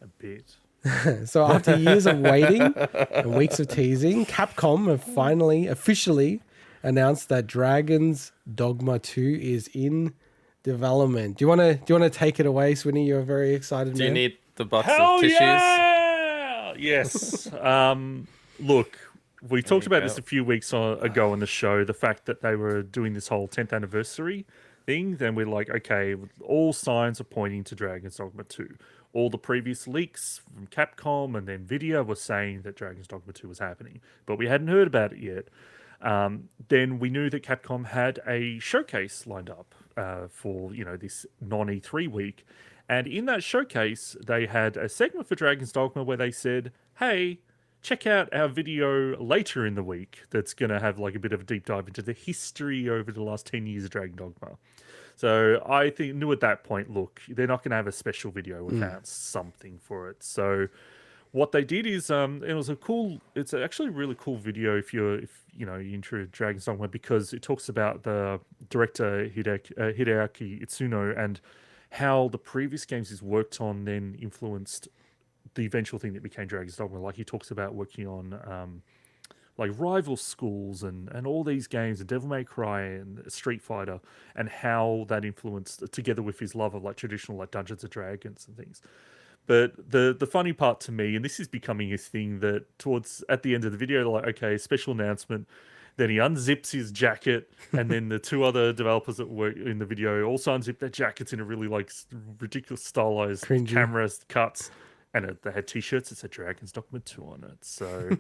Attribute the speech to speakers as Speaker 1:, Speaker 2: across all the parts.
Speaker 1: A bit.
Speaker 2: So after years of waiting and weeks of teasing, Capcom have finally officially announced that Dragon's Dogma 2 is in development. Do you want to take it away, Swinny? You're a very excited
Speaker 3: Do you
Speaker 2: man.
Speaker 3: need the box of
Speaker 1: Hell
Speaker 3: tissues?
Speaker 1: yeah! Yes. Look, we
Speaker 3: There
Speaker 1: talked
Speaker 3: you
Speaker 1: about
Speaker 3: go.
Speaker 1: this a few weeks ago on the show. The fact that they were doing this whole 10th anniversary thing. Then we're like, okay, all signs are pointing to Dragon's Dogma 2. All the previous leaks from Capcom and then Nvidia were saying that Dragon's Dogma 2 was happening, but we hadn't heard about it yet. Then we knew that Capcom had a showcase lined up for this non E3 week, and in that showcase they had a segment for Dragon's Dogma where they said, "Hey, check out our video later in the week that's going to have like a bit of a deep dive into the history over the last 10 years of Dragon Dogma." So I knew at that point, look, they're not going to have a special video without something for it. So what they did is, it's actually a really cool video if you're into Dragon's Dogma, because it talks about the director Hideaki Itsuno and how the previous games he's worked on then influenced the eventual thing that became Dragon's Dogma. Like he talks about working on like rival schools and all these games, and Devil May Cry and Street Fighter, and how that influenced, together with his love of like traditional like Dungeons and Dragons and things. But the funny part to me, and this is becoming a thing, that towards at the end of the video, they're like, okay, special announcement. Then he unzips his jacket, and then the two other developers that were in the video also unzip their jackets in a really like ridiculous stylized
Speaker 2: Cringy.
Speaker 1: camera cuts. And they had T-shirts that said Dragon's Dogma 2 on it. So,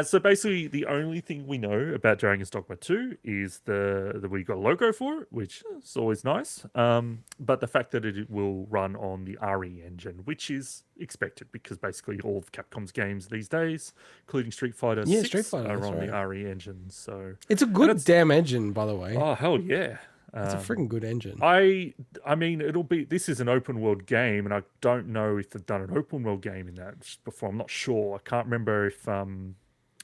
Speaker 1: so basically, the only thing we know about Dragon's Dogma 2 is the we got a logo for it, which is always nice. But the fact that it will run on the RE engine, which is expected, because basically all of Capcom's games these days, including Street Fighter 6,
Speaker 2: Street Fighter,
Speaker 1: are
Speaker 2: that's
Speaker 1: on
Speaker 2: right.
Speaker 1: the RE engine. So
Speaker 2: It's a good damn engine, by the way.
Speaker 1: oh hell yeah!
Speaker 2: It's a freaking good engine.
Speaker 1: I mean, this is an open world game, and I don't know if they've done an open world game in that before. I'm not sure. I can't remember if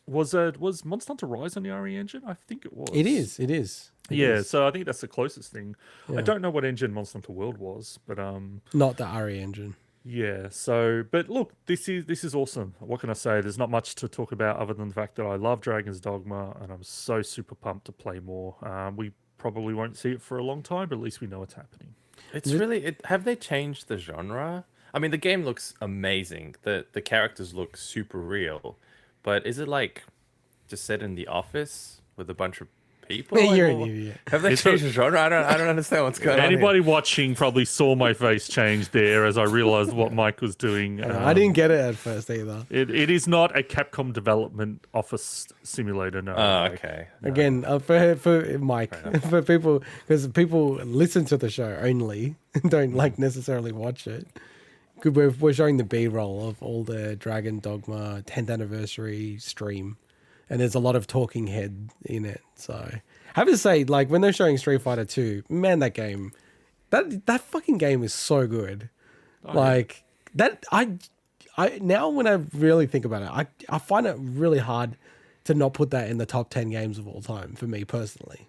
Speaker 1: was Monster Hunter Rise on the RE engine? I think it was.
Speaker 2: It is. It is.
Speaker 1: So I think that's the closest thing.
Speaker 2: Yeah.
Speaker 1: I don't know what engine Monster Hunter World was, but
Speaker 2: Not the RE engine.
Speaker 1: yeah. So, but look, this is awesome. What can I say? There's not much to talk about other than the fact that I love Dragon's Dogma, and I'm so super pumped to play more. We probably won't see it for a long time, but at least we know it's happening.
Speaker 3: It's really. Have they changed the genre? I mean, the game looks amazing. The characters look super real, but is it like just set in the office with a bunch of people?
Speaker 2: You're
Speaker 3: Like,
Speaker 2: an idiot.
Speaker 3: Have they changed the genre? I don't understand what's going on.
Speaker 1: Anybody watching probably saw my face change there as I realized what Mike was doing.
Speaker 2: I didn't get it at first either.
Speaker 1: It is not a Capcom development office simulator, no.
Speaker 3: Oh, okay.
Speaker 2: Again, for Mike, for people, because people listen to the show only, don't like necessarily watch it. We're showing the B-roll of all the Dragon Dogma 10th anniversary stream, and there's a lot of talking head in it. So I have to say, like when they're showing Street Fighter 2, man, that game, that fucking game is so good. Like that, I now when I really think about it, I find it really hard to not put that in the top 10 games of all time for me personally.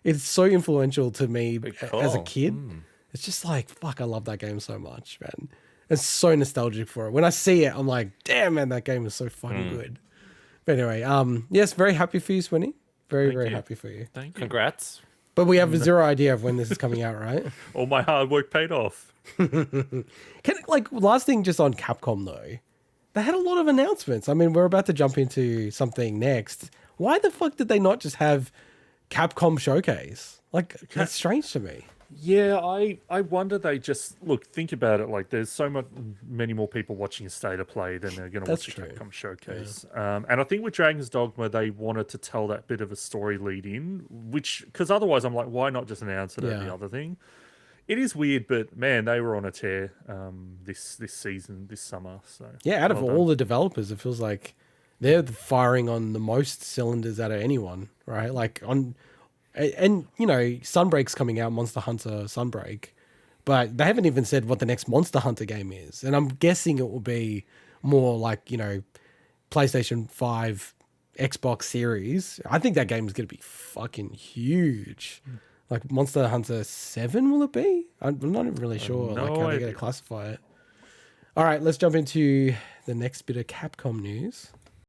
Speaker 2: It's so influential to me as a
Speaker 3: call.
Speaker 2: kid. It's just like, fuck, I love that game so much, man. It's so nostalgic for it. When I see it, I'm like, damn, man, that game is so fucking good. But anyway, yes, very happy for you, Swinny. Very
Speaker 1: you.
Speaker 2: happy for you.
Speaker 1: Thank you.
Speaker 3: Congrats.
Speaker 2: But we have zero idea of when this is coming out, right?
Speaker 1: All my hard work paid off.
Speaker 2: Last thing just on Capcom though, they had a lot of announcements. I mean, we're about to jump into something next. Why the fuck did they not just have Capcom Showcase? Like, that's strange to me.
Speaker 1: Yeah, I wonder they just look. Think about it. Like, there's many more people watching a State of Play than they're going to watch a
Speaker 2: true.
Speaker 1: Capcom showcase. And I think with Dragon's Dogma, they wanted to tell that bit of a story lead in, because otherwise, I'm like, why not just announce it at the other thing? It is weird, but man, they were on a tear this season, this summer. So
Speaker 2: Yeah, out of
Speaker 1: well
Speaker 2: all
Speaker 1: done.
Speaker 2: the developers, it feels like they're firing on the most cylinders out of anyone, right? Like and you know, Sunbreak's coming out, Monster Hunter Sunbreak, but they haven't even said what the next Monster Hunter game is. And I'm guessing it will be more like, you know, PlayStation 5, Xbox Series. I think that game is going to be fucking huge. Like Monster Hunter 7, will it be? I'm not even really sure
Speaker 1: no
Speaker 2: like how they're going
Speaker 1: idea.
Speaker 2: to classify it. All right, let's jump into the next bit of Capcom news.